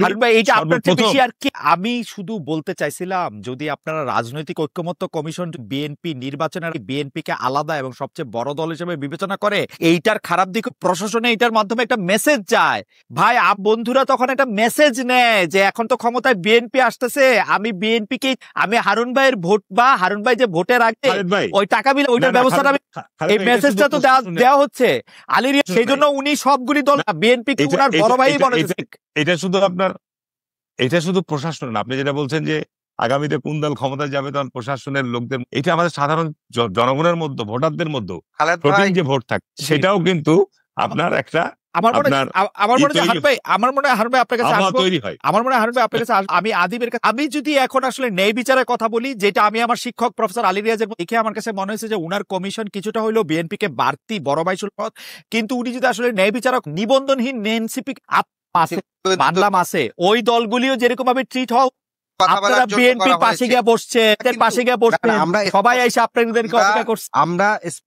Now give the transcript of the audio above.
হারুন ভাই, এইটা আপনার চেয়ে সর্বপ্রথম বেশি আর কি। আমি শুধু বলতে চাইছিলাম, যদি আপনারা রাজনৈতিক ঐক্যমত্য কমিশন বিএনপি নির্বাচনের বিএনপি কে আলাদা এবং সবচেয়ে বড় দল হিসেবে বিবেচনা করে, এইটার খারাপ দিক প্রশাসনে এইটার মাধ্যমে একটা মেসেজ যায় ভাই, বন্ধুরা তখন একটা মেসেজ নেয় যে এখন তো ক্ষমতায় বিএনপি আসতেছে, আমি বিএনপি কে, আমি হারুন ভাইয়ের ভোট বা হারুন ভাই যে ভোটের আগে খালেদ ভাই, ওই টাকা বিল না ওইটার না ব্যবস্থাটা খালেদ এই ভাই, এটা শুধু মেসেজটা তো প্রশাসনের দেওয়া হচ্ছে আলী রিয়াজ, সেই ভাই, জন্য উনি সবগুলি দল না, বিএনপি কে এটা ওনার বড় এটা ভাই এটা মনে এটা হচ্ছে। এটা শুধু আপনার, এটা শুধু প্রশাসন না। আপনি যেটা বলছেন যে আগামীতে কোন দল ক্ষমতায় যাবে, তখন প্রশাসনের লোকদের, এটা আমাদের সাধারণ জনগণের মধ্যে, ভোটারদের মধ্যে খালেদ ফ্লোটিং ভাই, যে ভোট থাকে, সেটাও কিন্তু আপনার একটা আমার মনে আপনার আমার মনে হয় তৈরি হারুন ভাই, আমার মনে হয় হারুন ভাই আপনার কাছে আবহাওয়া আসবো, তৈরি হয়। আমার মনে হয় হারুন ভাই আপনার কাছে আমি আদিবের কাছে, আমি যদি এখন আসলে ন্যায় বিচারের কথা বলি, যেটা আমি আমার শিক্ষক প্রফেসর আলী রিয়াজের দেখে আমার কাছে মনে হয়েছে যে উনার কমিশন কিছুটা হইলেও বিএনপি কে বাড়তি বড় ভাই সুলভ, কিন্তু উনি যদি আসলে ন্যায় বিচারক নিবন্ধনহীন এনসিপি মানলাম আছে, ওই দলগুলিও যেরকম ভাবে ট্রিট হও, আপনারা বিএনপির পাশে গিয়ে বসছে, পাশে গিয়ে বসছে, সবাই এসে আপনাদেরকে অপেক্ষা করছে। আমরা